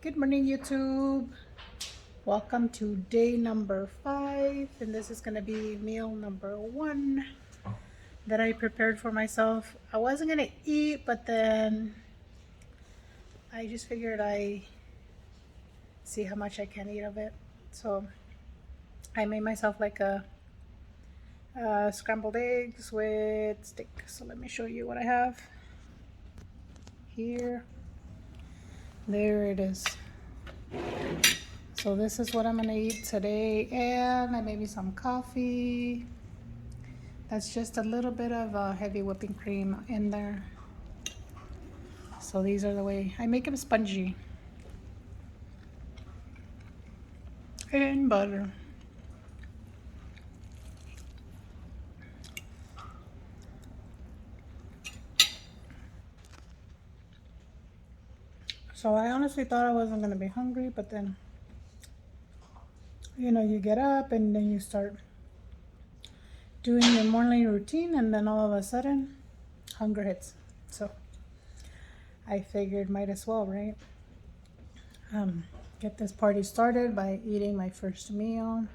Good morning, YouTube. Welcome to day number 5, and this is going to be meal number 1 that I prepared for myself. I wasn't going to eat, but then I just figured I see how much I can eat of it. So I made myself like a scrambled eggs with steak. So let me show you what I have here. There it is. So this is what I'm gonna eat today, and I made me some coffee. That's just a little bit of heavy whipping cream in there. So these are the way I make them spongy. And butter. So I honestly thought I wasn't gonna be hungry, but then, you get up and then you start doing your morning routine, and then all of a sudden, hunger hits. So I figured might as well, right? Get this party started by eating my first meal.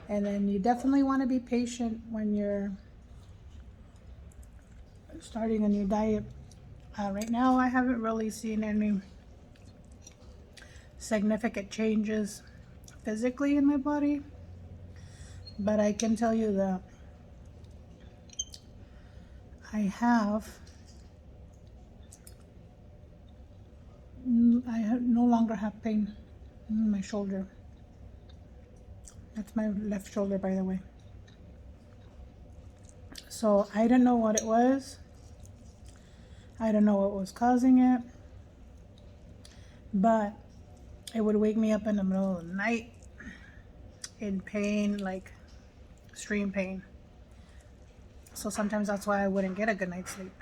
And then you definitely want to be patient when you're starting a new diet. Right now, I haven't really seen any significant changes physically in my body, but I can tell you that I no longer have pain in my shoulder. That's my left shoulder, by the way. So I don't know what it was. I don't know what was causing it, but it would wake me up in the middle of the night in pain, like extreme pain. So sometimes that's why I wouldn't get a good night's sleep.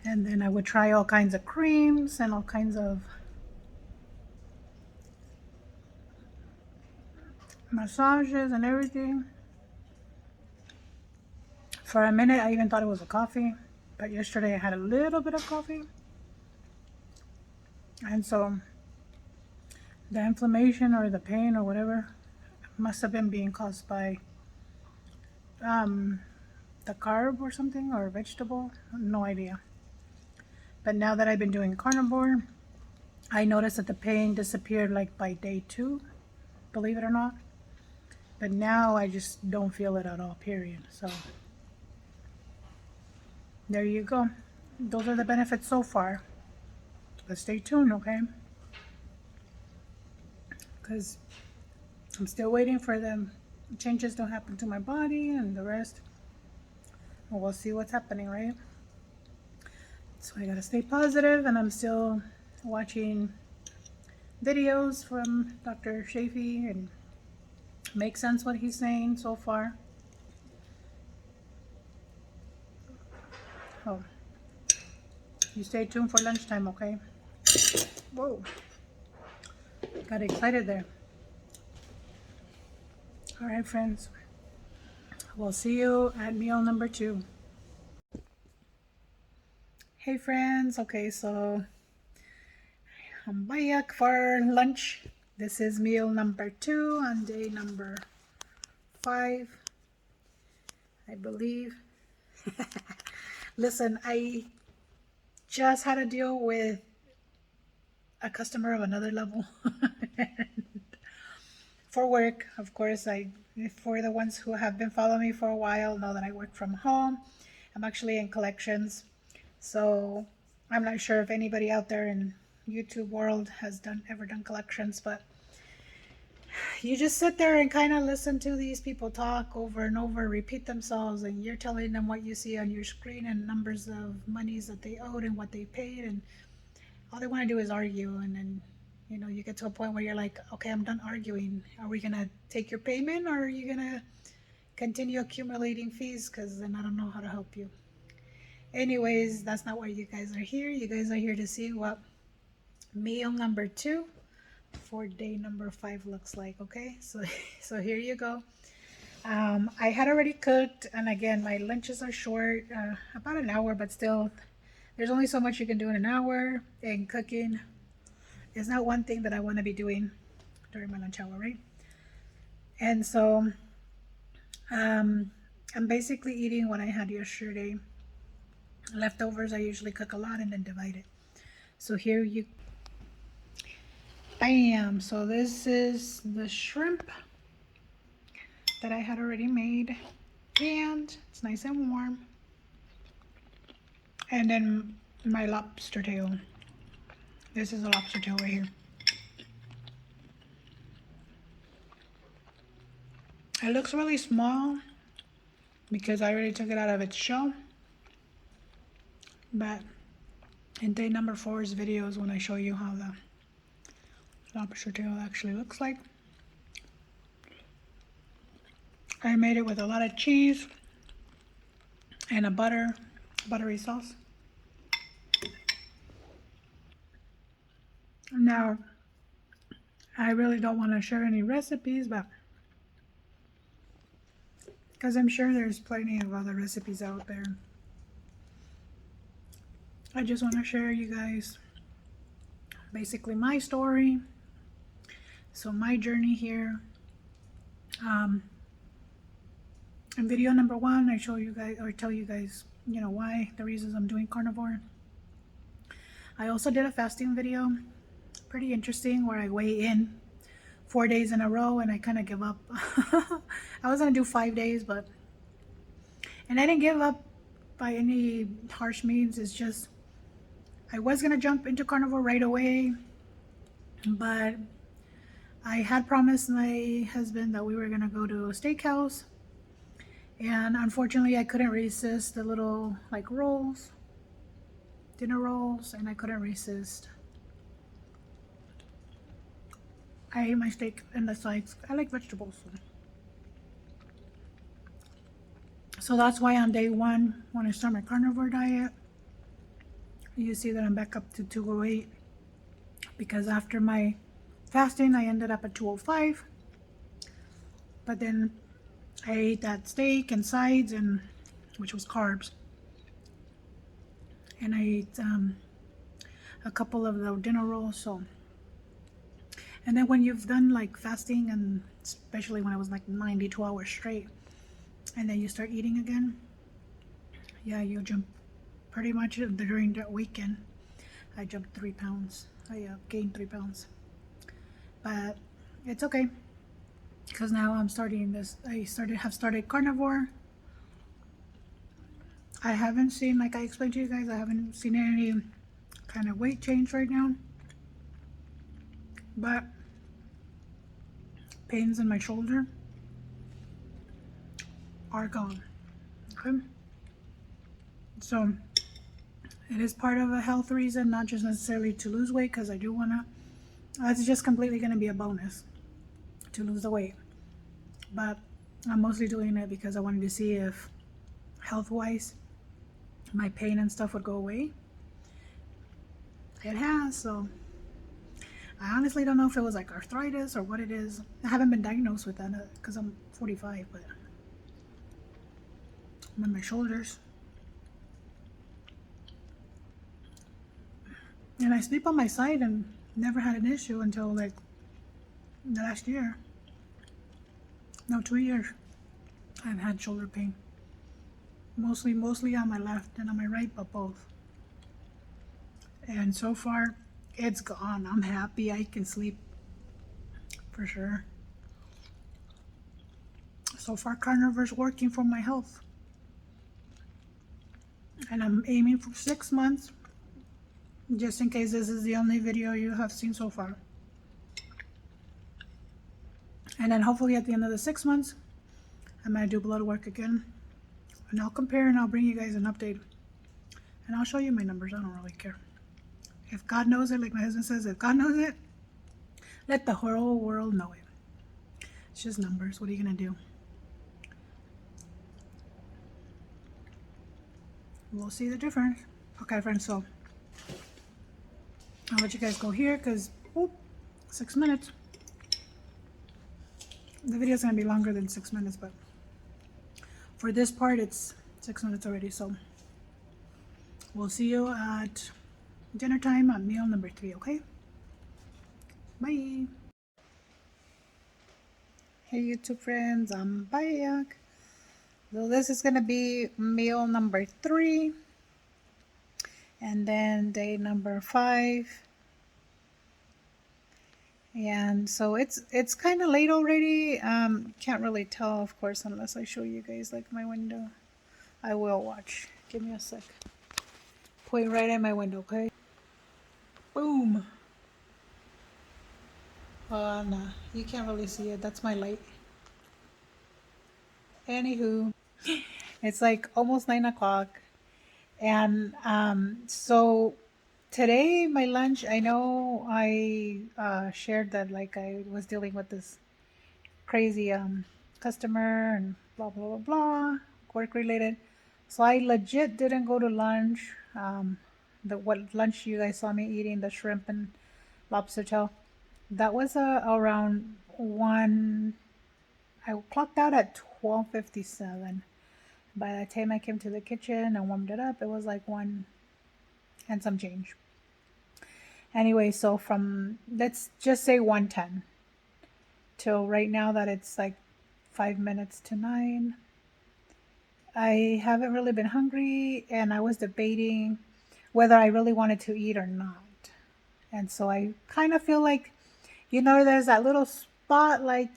And then I would try all kinds of creams and all kinds of massages and everything. For a minute, I even thought it was a coffee, but yesterday I had a little bit of coffee. And so the inflammation or the pain or whatever must have been being caused by the carb or something, or vegetable. No idea. But now that I've been doing carnivore, I noticed that the pain disappeared like by day 2, believe it or not. But now I just don't feel it at all, period. So there you go. Those are the benefits so far. But stay tuned, okay? Because I'm still waiting for the changes to happen to my body and the rest. We'll see what's happening, right? So I gotta stay positive, and I'm still watching videos from Dr. Shafee, and makes sense what he's saying so far. Oh, you stay tuned for lunchtime, okay? Whoa, got excited there. All right, friends, we'll see you at meal number 2. Hey friends, okay, so I'm back for lunch. This is meal number 2 on day number 5, I believe. Listen, I just had to deal with a customer of another level. For work, of course, for the ones who have been following me for a while know that I work from home. I'm actually in collections. So I'm not sure if anybody out there in YouTube world has ever done collections, but you just sit there and kind of listen to these people talk over and over, repeat themselves, and you're telling them what you see on your screen and numbers of monies that they owed and what they paid, and all they want to do is argue. And then you get to a point where you're like, okay, I'm done arguing. Are we gonna take your payment, or are you gonna continue accumulating fees? Because then I don't know how to help you. Anyways, that's not why you guys are here. You guys are here to see what meal number 2 for day number 5 looks like. Okay, so here you go. I had already cooked, and again, my lunches are short, about an hour, but still, there's only so much you can do in an hour in cooking. is not one thing that I want to be doing during my lunch hour, right? And so I'm basically eating what I had yesterday. Leftovers, I usually cook a lot and then divide it. So here you, bam. So this is the shrimp that I had already made, and it's nice and warm. And then my lobster tail. This is a lobster tail right here. It looks really small because I already took it out of its shell. But in day number 4's videos, when I show you how the lobster tail actually looks like. I made it with a lot of cheese and a buttery sauce. Now, I really don't want to share any recipes, but because I'm sure there's plenty of other recipes out there. I just want to share you guys basically my story. So my journey here. In video number 1, I show you guys, or tell you guys, you know, why, the reasons I'm doing carnivore. I also did a fasting video, pretty interesting, where I weigh in 4 days in a row and I kind of give up. I was gonna do 5 days, and I didn't give up by any harsh means. It's just I was gonna jump into carnivore right away, but I had promised my husband that we were gonna go to a steakhouse, and unfortunately I couldn't resist the little like rolls, dinner rolls, and I couldn't resist. I ate my steak and the sides. I like vegetables. So that's why on day 1, when I start my carnivore diet, you see that I'm back up to 208, because after my fasting I ended up at 205, but then I ate that steak and sides, and which was carbs, and I ate a couple of the dinner rolls. So, and then when you've done like fasting, and especially when I was like 92 hours straight, and then you start eating again, yeah, you jump pretty much during that weekend. I jumped 3 pounds. I gained 3 pounds, but it's okay, because now I'm starting this. Have started carnivore. I haven't seen, like I explained to you guys, I haven't seen any kind of weight change right now, but pains in my shoulder are gone. Okay, so it is part of a health reason, not just necessarily to lose weight, because I do want to. It's just completely going to be a bonus to lose the weight, but I'm mostly doing it because I wanted to see if health-wise my pain and stuff would go away. It has. So I honestly don't know if it was like arthritis or what it is. I haven't been diagnosed with that because I'm 45, but I'm on my shoulders. And I sleep on my side and never had an issue until like the last year. No, 2 years. I've had shoulder pain. Mostly on my left and on my right, but both. And so far, it's gone. I'm happy. I can sleep for sure. So far, carnivore's working for my health. And I'm aiming for 6 months, just in case this is the only video you have seen so far. And then hopefully at the end of the 6 months, I'm going to do blood work again. And I'll compare and I'll bring you guys an update. And I'll show you my numbers. I don't really care. If God knows it, like my husband says, if God knows it, let the whole world know it. It's just numbers. What are you going to do? We'll see the difference. Okay, friends, so I'll let you guys go here because 6 minutes. The video's going to be longer than 6 minutes, but for this part, it's 6 minutes already. So we'll see you at dinner time on meal number 3, okay? Bye. Hey YouTube friends, I'm back. So this is gonna be meal number 3 and then day number 5. And so it's kind of late already. Can't really tell, of course, unless I show you guys like my window. I will watch. Give me a sec. Point right at my window, okay? Boom. Nah, you can't really see it. That's my light. Anywho, it's like almost 9 o'clock. And so today, my lunch, I know I shared that like I was dealing with this crazy customer and blah, blah, blah, blah, work related. So I legit didn't go to lunch. The what lunch you guys saw me eating, the shrimp and lobster tail, that was around 1. I clocked out at 12:57. By the time I came to the kitchen and warmed it up, it was like 1 and some change. Anyway, so from, let's just say 1:10 till right now that it's like 5 minutes to 9. I haven't really been hungry, and I was debating whether I really wanted to eat or not. And so I kind of feel like, there's that little spot like,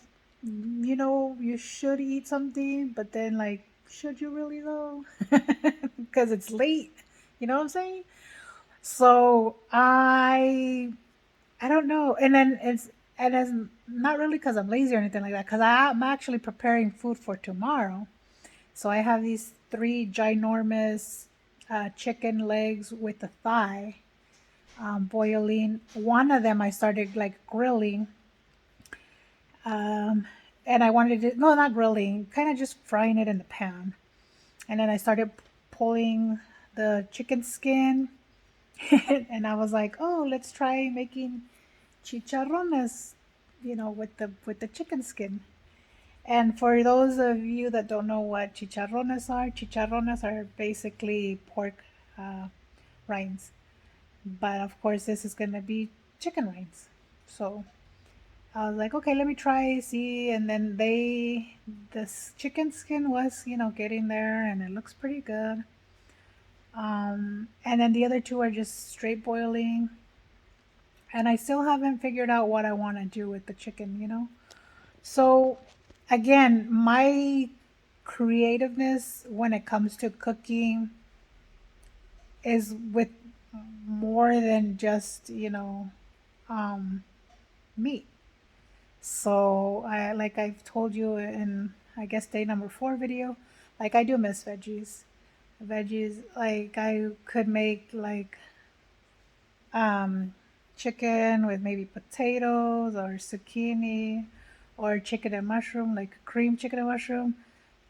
you should eat something, but then like, should you really though? Because it's late. You know what I'm saying? So I don't know. And then it's not really because I'm lazy or anything like that, because I'm actually preparing food for tomorrow. So I have these 3 ginormous chicken legs with the thigh boiling. One of them I started like grilling. And I wanted to, no, not grilling, kind of just frying it in the pan. And then I started pulling the chicken skin. And I was like, oh, let's try making chicharrones, with the chicken skin. And for those of you that don't know what chicharrones are basically pork rinds. But of course, this is going to be chicken rinds. So I was like, okay, let me try, see. And then this chicken skin was, getting there, and it looks pretty good. And then the other 2 are just straight boiling. And I still haven't figured out what I want to do with the chicken. So again, my creativeness when it comes to cooking is with more than just, meat. So like I've told you in, I guess, day number 4 video, like I do miss veggies. Veggies, like I could make like chicken with maybe potatoes or zucchini, or chicken and mushroom, like cream chicken and mushroom.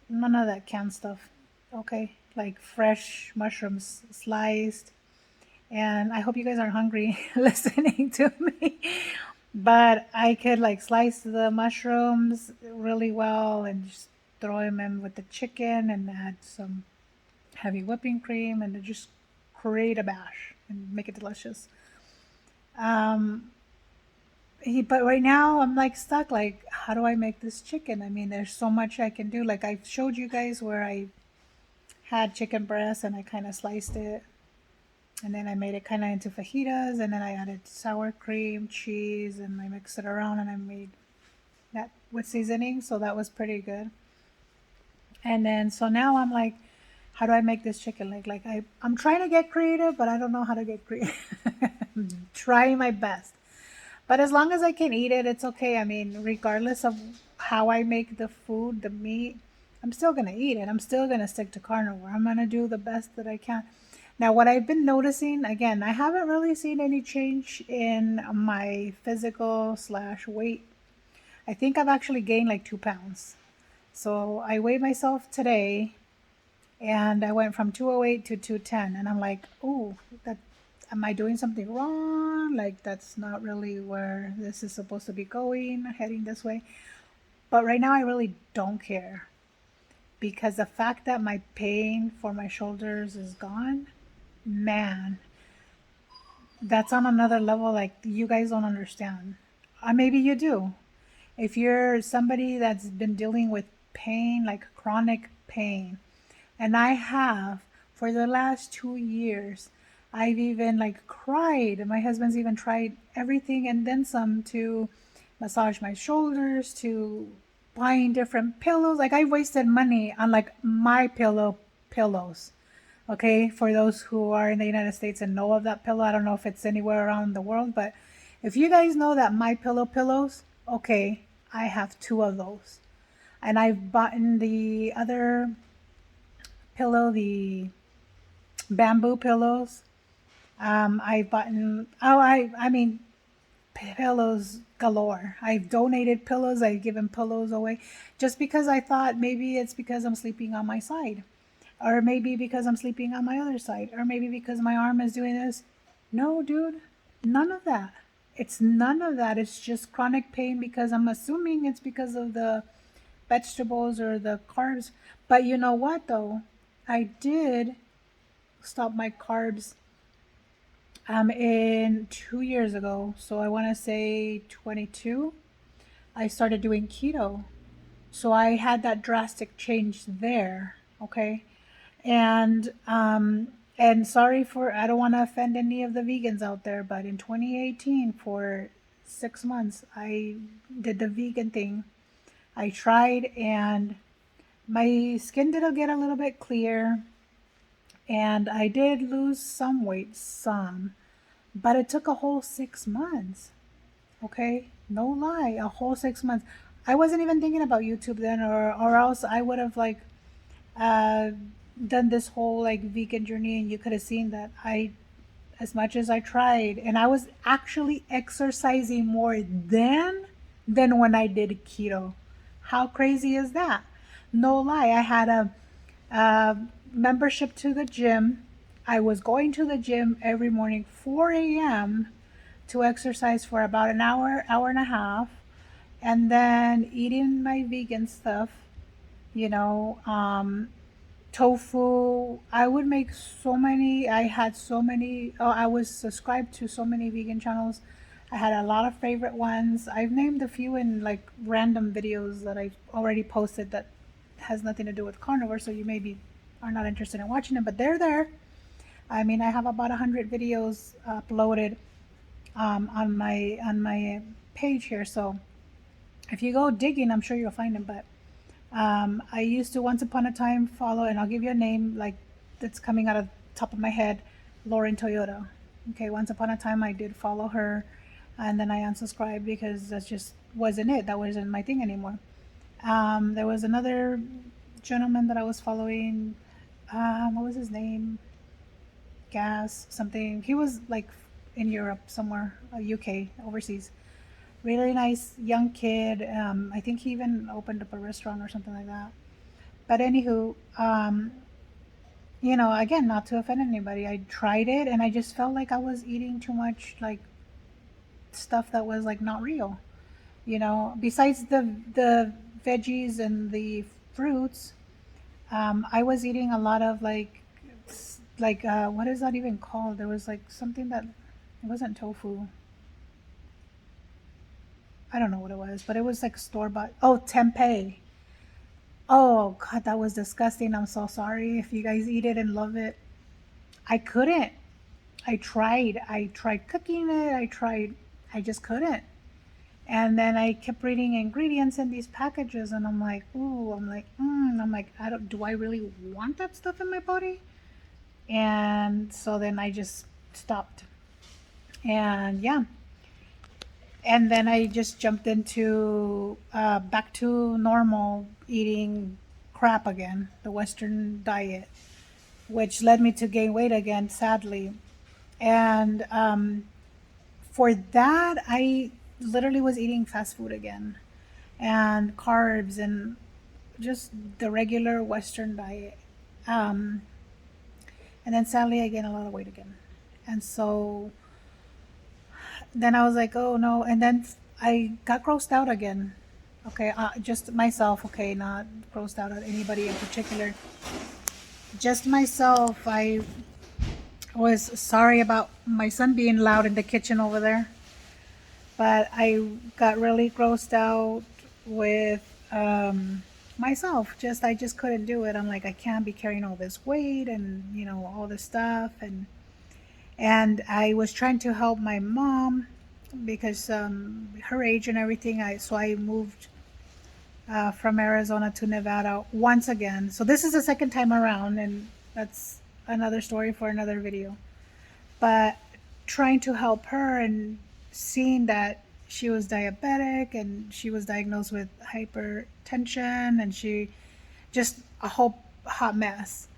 None of that canned stuff. Okay, like fresh mushrooms sliced. And I hope you guys aren't hungry listening to me. But I could like slice the mushrooms really well and just throw them in with the chicken and add some heavy whipping cream and just create a bash and make it delicious. Um, but right now I'm like stuck. Like, how do I make this chicken? I mean, there's so much I can do. Like I showed you guys where I had chicken breast and I kind of sliced it, and then I made it kind of into fajitas, and then I added sour cream, cheese, and I mixed it around, and I made that with seasoning. So that was pretty good. And then so now I'm like, how do I make this chicken leg? Like I'm trying to get creative, but I don't know how to get creative. I'm trying my best. But as long as I can eat it, it's okay. I mean, regardless of how I make the food, the meat, I'm still going to eat it. I'm still going to stick to carnivore. I'm going to do the best that I can. Now, what I've been noticing, again, I haven't really seen any change in my physical/weight. I think I've actually gained like 2 pounds. So I weighed myself today, and I went from 208 to 210. And I'm like, oh, am I doing something wrong? Like, that's not really where this is supposed to be going, heading this way. But right now, I really don't care, because the fact that my pain for my shoulders is gone, man, that's on another level. Like, you guys don't understand. maybe you do. If you're somebody that's been dealing with pain, like chronic pain, and I have for the last 2 years, I've even like cried. My husband's even tried everything and then some to massage my shoulders, to buying different pillows. Like I wasted money on like my pillows. Okay, for those who are in the United States and know of that pillow, I don't know if it's anywhere around the world, but if you guys know that My Pillow pillows, okay, I have two of those. And I've bought the other pillow, the bamboo pillows. I've bought, I mean, pillows galore. I've donated pillows. I've given pillows away just because I thought maybe it's because I'm sleeping on my side, or maybe because I'm sleeping on my other side, or maybe because my arm is doing this. No, dude, none of that. It's none of that. It's just chronic pain because I'm assuming it's because of the vegetables or the carbs. But you know what though? I did stop my carbs in 2 years ago. So I want to say 22. I started doing keto. So I had that drastic change there. Okay. And sorry for, I don't want to offend any of the vegans out there, but in 2018 for 6 months I did the vegan thing. I tried and my skin did get a little bit clear, and I did lose some weight, some, but it took a whole 6 months. Okay, no lie, a whole 6 months. I wasn't even thinking about YouTube then, or else I would have like uh, done this whole like vegan journey, and you could have seen that I, as much as I tried, and I was actually exercising more than when I did keto. How crazy is that? No lie, I had a membership to the gym. I was going to the gym every morning, 4 a.m., to exercise for about an hour, hour and a half, and then eating my vegan stuff, you know, tofu. I would make so many. I had so many. Oh, I was subscribed to so many vegan channels. I had a lot of favorite ones. I've named a few in like random videos that I've already posted that has nothing to do with carnivore, so you maybe are not interested in watching them, but they're there. I mean, I have about 100 videos uploaded on my page here, so if you go digging, I'm sure you'll find them. But I used to once upon a time follow, and I'll give you a name like that's coming out of the top of my head, Lauren Toyota. Okay, once upon a time I did follow her, and then I unsubscribed because that just wasn't it. That wasn't my thing anymore. There was another gentleman that I was following. What was his name? Gas something. He was like in Europe somewhere, UK, overseas. Really nice young kid. I think he even opened up a restaurant or something like that. But anywho, again, not to offend anybody, I tried it and I just felt like I was eating too much like stuff that was like not real. Besides the veggies and the fruits, I was eating a lot of what is that even called? There was like something that it wasn't tofu. I don't know what it was, but it was like store bought. Oh, tempeh. Oh God, that was disgusting. I'm so sorry if you guys eat it and love it. I couldn't. I tried. I tried cooking it. I just couldn't. And then I kept reading ingredients in these packages, and I'm like, ooh, I'm like, do I really want that stuff in my body? And so then I just stopped. And yeah. And then I just jumped into back to normal eating crap again, the Western diet, which led me to gain weight again, sadly. And for that, I literally was eating fast food again, and carbs, and just the regular Western diet. Um, and then sadly, I gained a lot of weight again. And so then I was like, oh no. And then I got grossed out again. Okay, just myself. Okay, not grossed out at anybody in particular. Just myself. I was sorry about my son being loud in the kitchen over there. But I got really grossed out with myself. I just couldn't do it. I'm like, I can't be carrying all this weight and all this stuff, and I was trying to help my mom because her age and everything. I moved from Arizona to Nevada once again. So this is the second time around, and that's another story for another video. But trying to help her and seeing that she was diabetic and she was diagnosed with hypertension, and she just a whole hot mess.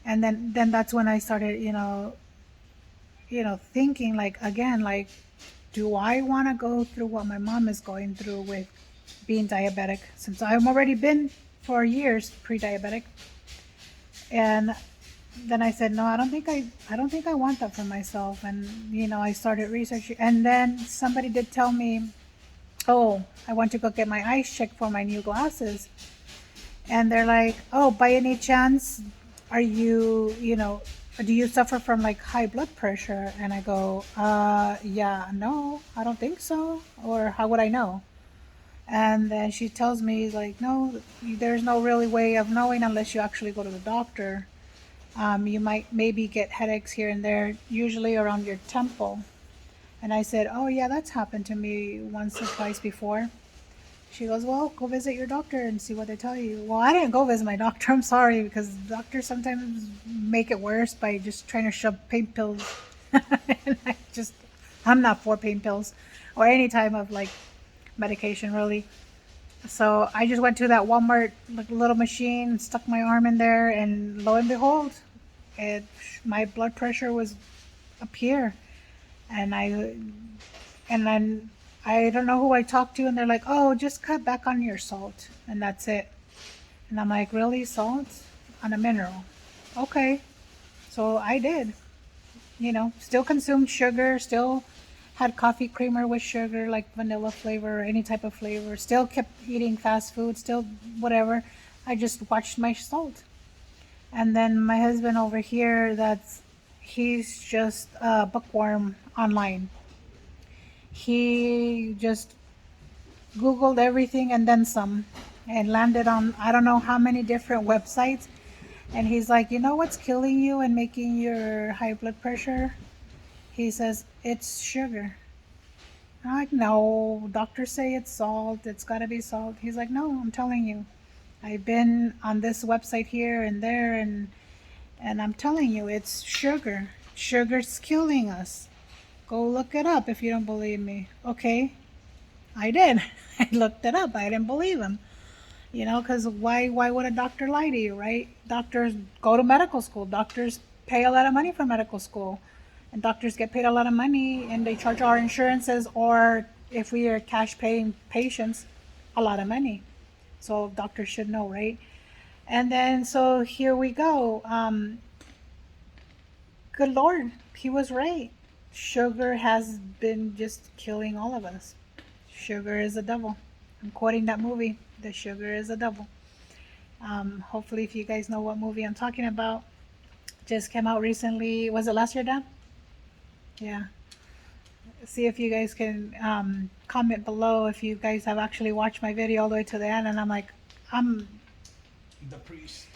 And then that's when I started, thinking, like, again, like, do I want to go through what my mom is going through with being diabetic, since I've already been for years pre-diabetic? And then I said, no, I don't think I want that for myself. And I started researching, and then somebody did tell me, oh, I want to go get my eyes checked for my new glasses. And they're like, oh, by any chance, are you, do you suffer from like high blood pressure? And I go, yeah, no, I don't think so. Or how would I know? And then she tells me, like, no, there's no really way of knowing unless you actually go to the doctor. You might maybe get headaches here and there, usually around your temple. And I said, oh yeah, that's happened to me once or twice before. She goes, well, go visit your doctor and see what they tell you. Well, I didn't go visit my doctor. I'm sorry, because doctors sometimes make it worse by just trying to shove pain pills. And I'm not for pain pills or any type of like medication, really. So I just went to that Walmart like little machine, stuck my arm in there, and lo and behold, my blood pressure was up here. And then I don't know who I talked to, and they're like, oh, just cut back on your salt, and that's it. And I'm like, really, salt on a mineral? Okay. So I did. Still consumed sugar, still had coffee creamer with sugar, like vanilla flavor or any type of flavor, still kept eating fast food, still whatever. I just watched my salt. And then my husband over here, he's just a bookworm online. He just Googled everything and then some, and landed on I don't know how many different websites. And he's like, you know what's killing you and making your high blood pressure? He says, it's sugar. I'm like, no, doctors say it's salt. It's got to be salt. He's like, no, I'm telling you. I've been on this website here and there, and I'm telling you, it's sugar. Sugar's killing us. Go look it up if you don't believe me. Okay, I did. I looked it up. I didn't believe him. Because why would a doctor lie to you, right? Doctors go to medical school. Doctors pay a lot of money for medical school. And doctors get paid a lot of money, and they charge our insurances, or if we are cash paying patients, a lot of money. So doctors should know, right? And then, so here we go. Good Lord, he was right. Sugar has been just killing all of us. Sugar is a devil. I'm quoting that movie, The Sugar is a Devil. Hopefully, if you guys know what movie I'm talking about, just came out recently. Was it last year, Dan? Yeah. See if you guys can comment below if you guys have actually watched my video all the way to the end. And I'm like, I'm the priest.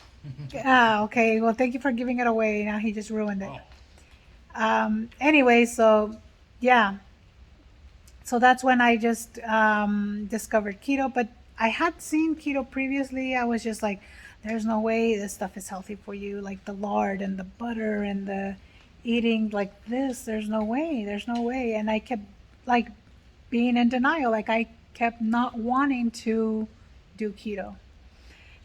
okay. Well, thank you for giving it away. Now he just ruined it. Anyway, so yeah. So that's when I just discovered keto. But I had seen keto previously. I was just like, there's no way this stuff is healthy for you. Like the lard and the butter and the eating like this. There's no way. There's no way. And I kept like being in denial. Like I kept not wanting to do keto.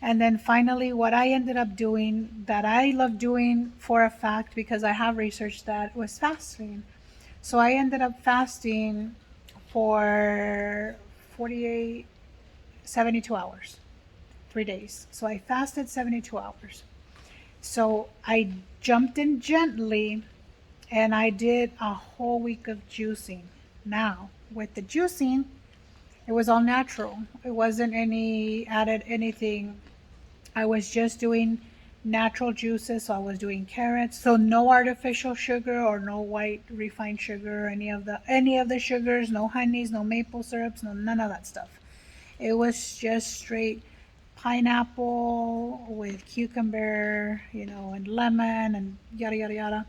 And then finally, what I ended up doing that I love doing for a fact, because I have researched that, was fasting. So I ended up fasting for 48, 72 hours, 3 days. So I fasted 72 hours. So I jumped in gently, and I did a whole week of juicing. Now, with the juicing, it was all natural. It wasn't any added anything. I was just doing natural juices. So I was doing carrots. So no artificial sugar or no white refined sugar, any of the sugars, no honeys, no maple syrups, no none of that stuff. It was just straight pineapple with cucumber, and lemon and yada yada yada.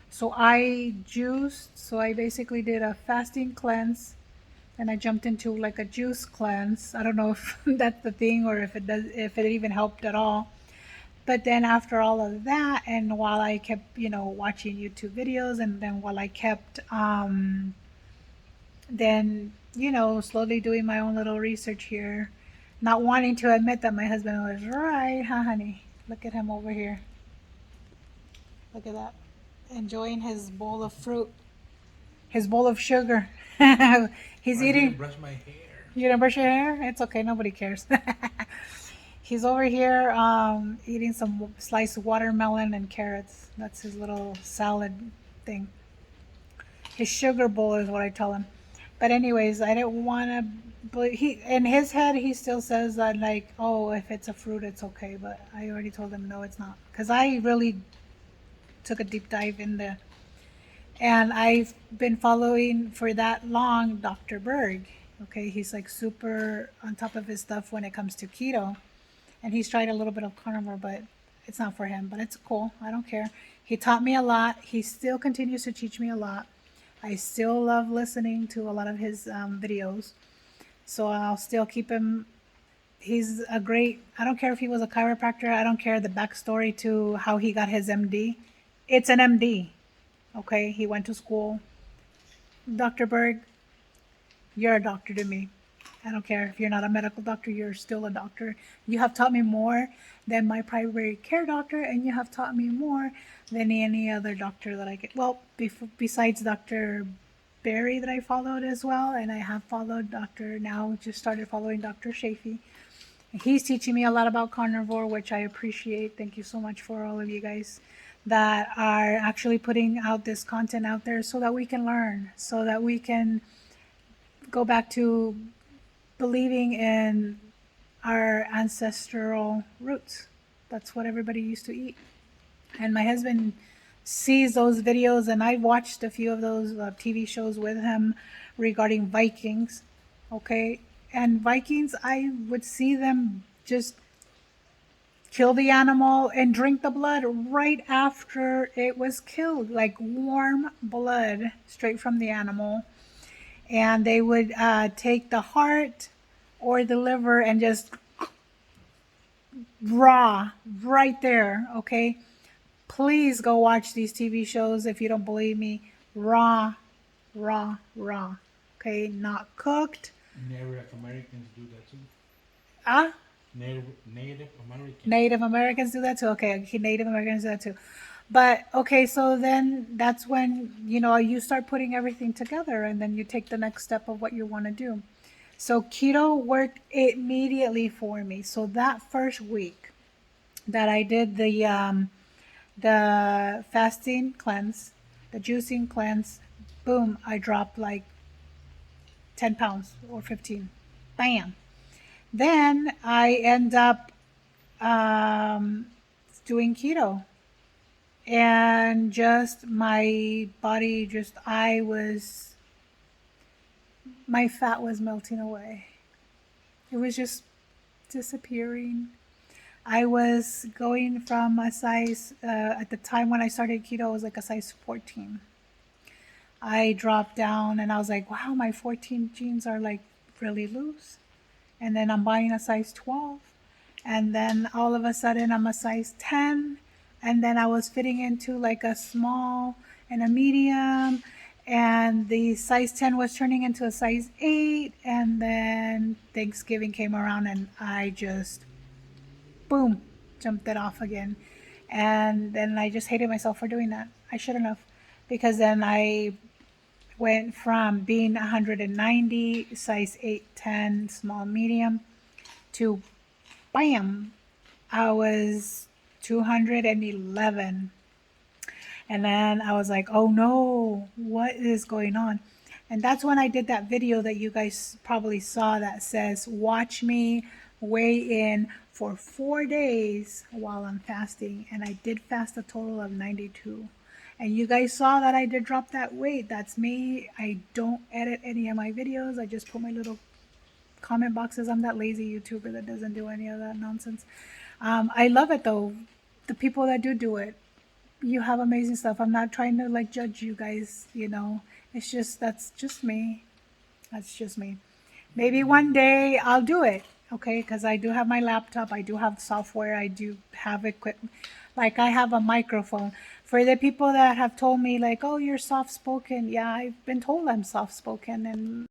So I juiced. So I basically did a fasting cleanse, and I jumped into like a juice cleanse. I don't know if that's the thing or if it even helped at all. But then after all of that, and while I kept, watching YouTube videos, and then while I kept, then, slowly doing my own little research here, not wanting to admit that my husband was right, huh, honey? Look at him over here. Look at that. Enjoying his bowl of fruit, his bowl of sugar. He's I eating. didn't brush my hair. You didn't brush your hair? It's okay. Nobody cares. He's over here eating some sliced watermelon and carrots. That's his little salad thing. His sugar bowl is what I tell him. But anyways, I didn't want to. But he, in his head, he still says that like, oh, if it's a fruit, it's okay. But I already told him no, it's not. Because I really took a deep dive in there, and I've been following for that long Dr. Berg. Okay, he's like super on top of his stuff when it comes to keto, and he's tried a little bit of carnivore, but it's not for him. But it's cool. I don't care. He taught me a lot. He still continues to teach me a lot. I still love listening to a lot of his videos. So I'll still keep him. He's a great, I don't care if he was a chiropractor. I don't care the backstory to how he got his MD. It's an MD. Okay, he went to school. Dr. Berg, you're a doctor to me. I don't care if you're not a medical doctor, you're still a doctor. You have taught me more than my primary care doctor, and you have taught me more than any other doctor that I get. Well, besides Dr. Barry that I followed as well, and I have followed now just started following Dr. Shafee. He's teaching me a lot about carnivore, which I appreciate. Thank you so much for all of you guys that are actually putting out this content out there so that we can learn, so that we can go back to believing in our ancestral roots. That's what everybody used to eat. And my husband sees those videos, and I watched a few of those TV shows with him regarding Vikings. Okay. And Vikings, I would see them just kill the animal and drink the blood right after it was killed, like warm blood straight from the animal. And they would take the heart or the liver and just raw right there. Okay. Please go watch these TV shows if you don't believe me. Raw, raw, raw. Okay. Not cooked. Native Americans do that too. Ah? Native Americans. Native Americans do that too. Okay, Native Americans do that too. But okay, so then that's when you start putting everything together, and then you take the next step of what you want to do. So keto worked immediately for me. So that first week that I did the fasting cleanse, the juicing cleanse, boom, I dropped like 10 pounds or 15. Bam. Then I end up doing keto, and just my body, my fat was melting away. It was just disappearing. I was going from a size, at the time when I started keto, it was like a size 14. I dropped down and I was like, wow, my 14 jeans are like really loose. And then I'm buying a size 12. And then all of a sudden I'm a size 10. And then I was fitting into like a small and a medium. And the size 10 was turning into a size 8. And then Thanksgiving came around and I just, boom, jumped it off again. And then I just hated myself for doing that. I shouldn't have. Because then I went from being 190, size 8, 10, small, medium, to bam, I was 211. And then I was like, oh no, what is going on? And that's when I did that video that you guys probably saw that says, watch me weigh in for 4 days while I'm fasting, and I did fast a total of 92. And you guys saw that I did drop that weight. That's me. I don't edit any of my videos. I just put my little comment boxes. I'm that lazy YouTuber that doesn't do any of that nonsense. I love it though. The people that do it, you have amazing stuff. I'm not trying to like judge you guys, you know. It's just, that's just me. That's just me. Maybe one day I'll do it, okay? Because I do have my laptop, I do have software, I do have equipment. Like I have a microphone. For the people that have told me like, oh, you're soft-spoken. Yeah, I've been told I'm soft-spoken, and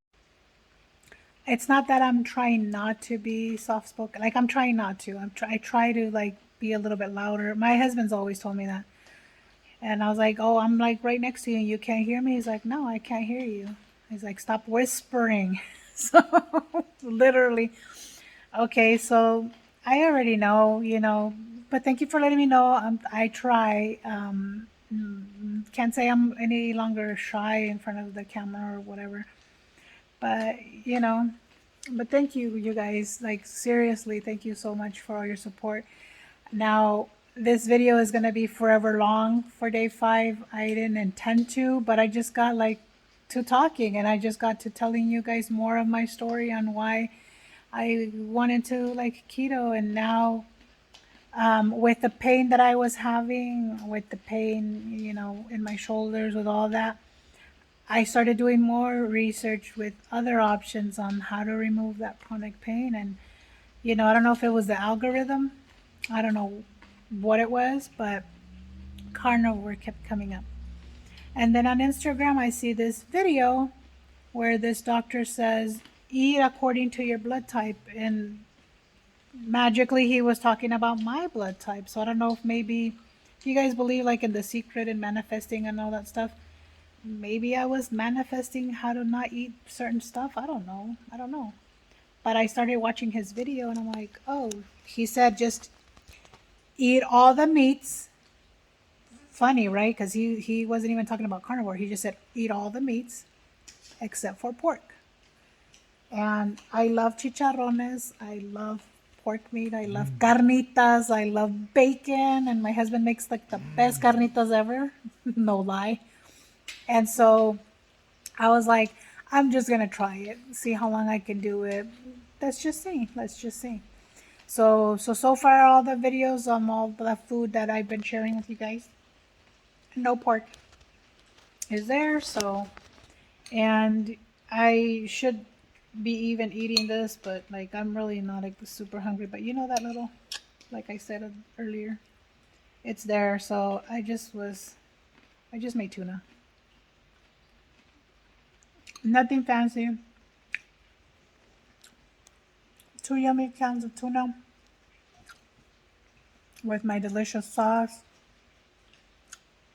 it's not that I'm trying not to be soft-spoken. Like I'm trying not to. I try to like be a little bit louder. My husband's always told me that. And I was like, oh, I'm like right next to you and you can't hear me? He's like, no, I can't hear you. He's like, stop whispering. So literally. Okay, so I already know, you know, but thank you for letting me know. I try. Can't say I'm any longer shy in front of the camera or whatever. But, you know, but thank you, you guys. Like, seriously, thank you so much for all your support. Now, this video is going to be forever long for day 5. I didn't intend to, but I just got like to talking, and I just got to telling you guys more of my story on why I went into like keto. And now with the pain that I was having, with the pain, you know, in my shoulders, with all that, I started doing more research with other options on how to remove that chronic pain. And, you know, I don't know if it was the algorithm. I don't know what it was, but carnivore kept coming up. And then on Instagram, I see this video where this doctor says, eat according to your blood type. And magically, he was talking about my blood type. So I don't know if maybe, if you guys believe like in the secret and manifesting and all that stuff, maybe I was manifesting how to not eat certain stuff. I don't know. I don't know. But I started watching his video and I'm like, oh, he said just eat all the meats. Funny, right? Because he wasn't even talking about carnivore. He just said eat all the meats except for pork. And I love chicharrones. I love pork meat. I love carnitas. I love bacon. And my husband makes like the best carnitas ever. No lie. And so I was like, I'm just going to try it. See how long I can do it. Let's just see. Let's just see. So far, all the videos on all the food that I've been sharing with you guys, no pork is there. So, and I should be even eating this, but like I'm really not like super hungry. But you know that little, like I said earlier, it's there. So I just made tuna. Nothing fancy. 2 yummy cans of tuna with my delicious sauce.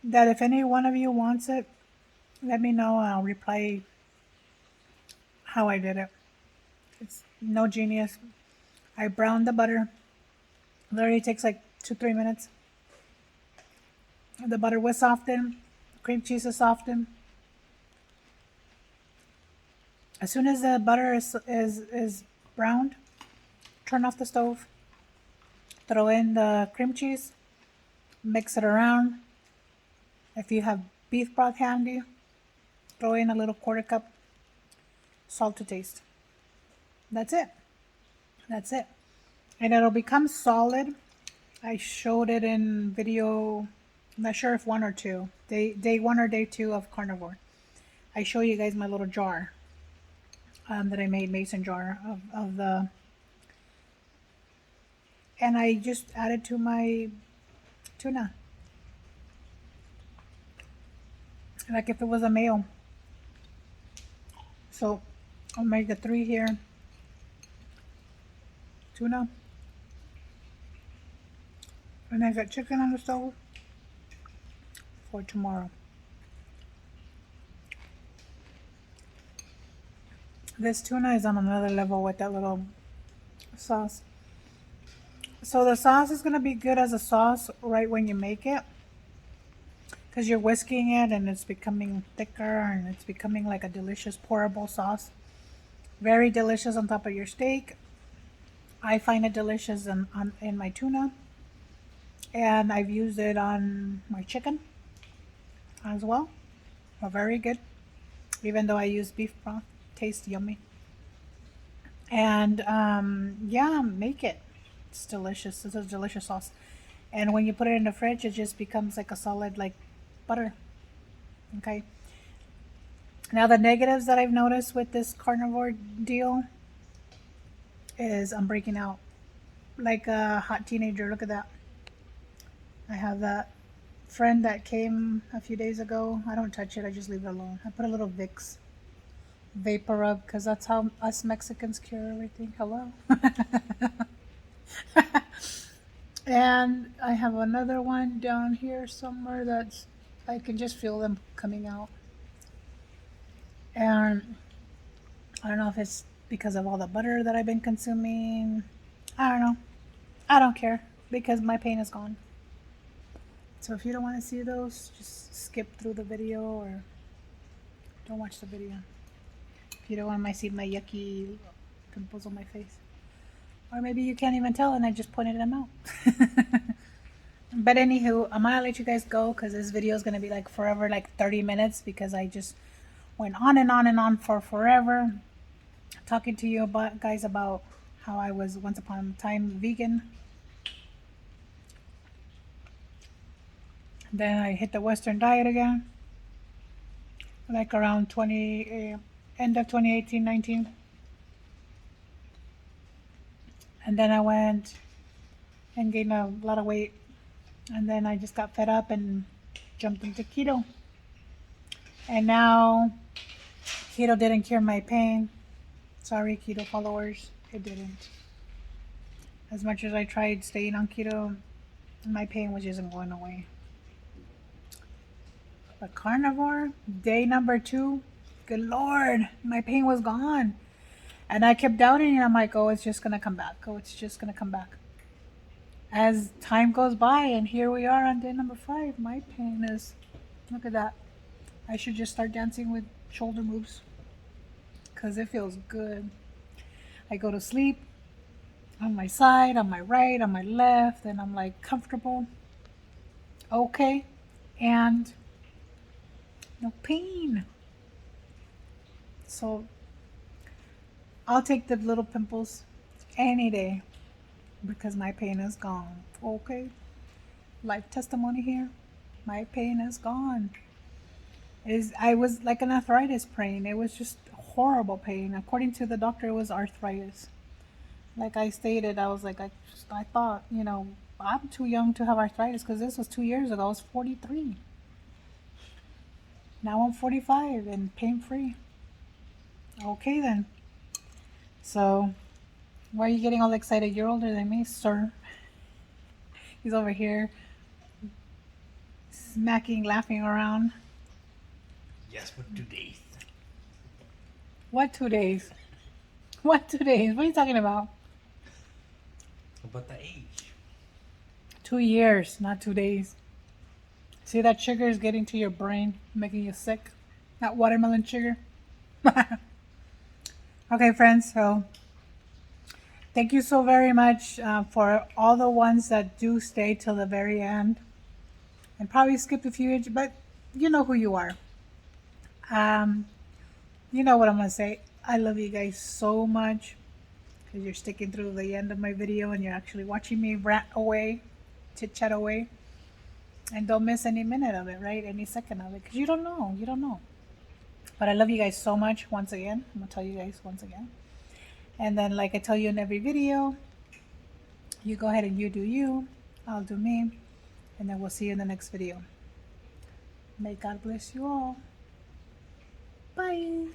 That if any one of you wants it, let me know and I'll reply how I did it. It's no genius. I browned the butter. Literally takes like 2-3 minutes. The butter was softened. Cream cheese is softened. As soon as the butter is browned, turn off the stove. Throw in the cream cheese. Mix it around. If you have beef broth handy, throw in a little 1/4 cup. Salt to taste. That's it. That's it. And it'll become solid. I showed it in video, I'm not sure if 1 or 2. Day 1 or day 2 of carnivore. I show you guys my little jar that I made, mason jar of the, and I just added to my tuna. Like if it was a meal. So I'll make the 3 here. Tuna. And I got chicken on the stove for tomorrow. This tuna is on another level with that little sauce. So the sauce is going to be good as a sauce right when you make it, because you're whisking it and it's becoming thicker and it's becoming like a delicious pourable sauce. Very delicious on top of your steak. I find it delicious in my tuna, and I've used it on my chicken as well. Very good. Even though I use beef broth, tastes yummy. And yeah, make it. It's delicious. It's a delicious sauce. And when you put it in the fridge, it just becomes like a solid like butter. Okay. Now the negatives that I've noticed with this carnivore deal is I'm breaking out like a hot teenager. Look at that. I have that friend that came a few days ago. I don't touch it. I just leave it alone. I put a little Vicks vapor rub because that's how us Mexicans cure everything. Hello. And I have another one down here somewhere that's I can just feel them coming out. And I don't know if it's because of all the butter that I've been consuming. I don't know. I don't care because my pain is gone. So if you don't want to see those, just skip through the video or don't watch the video. If you don't want to see my yucky pimples on my face. Or maybe you can't even tell and I just pointed them out. But anywho, I'm gonna let you guys go because this video is gonna be like forever, like 30 minutes, because I just went on and on and on for forever talking to you about guys about how I was once upon a time vegan. Then I hit the Western diet again, like around end of 2018, 19. And then I went and gained a lot of weight. And then I just got fed up and jumped into keto. And now keto didn't cure my pain. Sorry, keto followers, it didn't. As much as I tried staying on keto, my pain was just going away. But carnivore, day number 2, good Lord, my pain was gone. And I kept doubting it. I'm like, oh, it's just going to come back. Oh, it's just going to come back. As time goes by, and here we are on day number 5, my pain is, look at that. I should just start dancing with shoulder moves because it feels good. I go to sleep on my side, on my right, on my left, and I'm like comfortable. Okay. And no pain. So I'll take the little pimples any day because my pain is gone. Okay. Life testimony here. My pain is gone. I was like an arthritis pain. It was just horrible pain. According to the doctor, it was arthritis. Like I stated, I was like, I thought, I'm too young to have arthritis because this was 2 years ago. I was 43. Now I'm 45 and pain-free. Okay then. So, why are you getting all excited? You're older than me, sir. He's over here smacking, laughing around. Yes, for 2 days. What 2 days? What 2 days? What are you talking about? About the age. 2 years, not 2 days. See, that sugar is getting to your brain, making you sick. That watermelon sugar. Okay, friends, so thank you so very much for all the ones that do stay till the very end. And probably skip a few, but you know who you are. You know what I'm going to say. I love you guys so much because you're sticking through the end of my video and you're actually watching me rant away, chit-chat away. And don't miss any minute of it, right? Any second of it, because you don't know. But I love you guys so much. Once again, I'm going to tell you guys once again. And then like I tell you in every video, you go ahead and you do you, I'll do me. And then we'll see you in the next video. May God bless you all. Bye.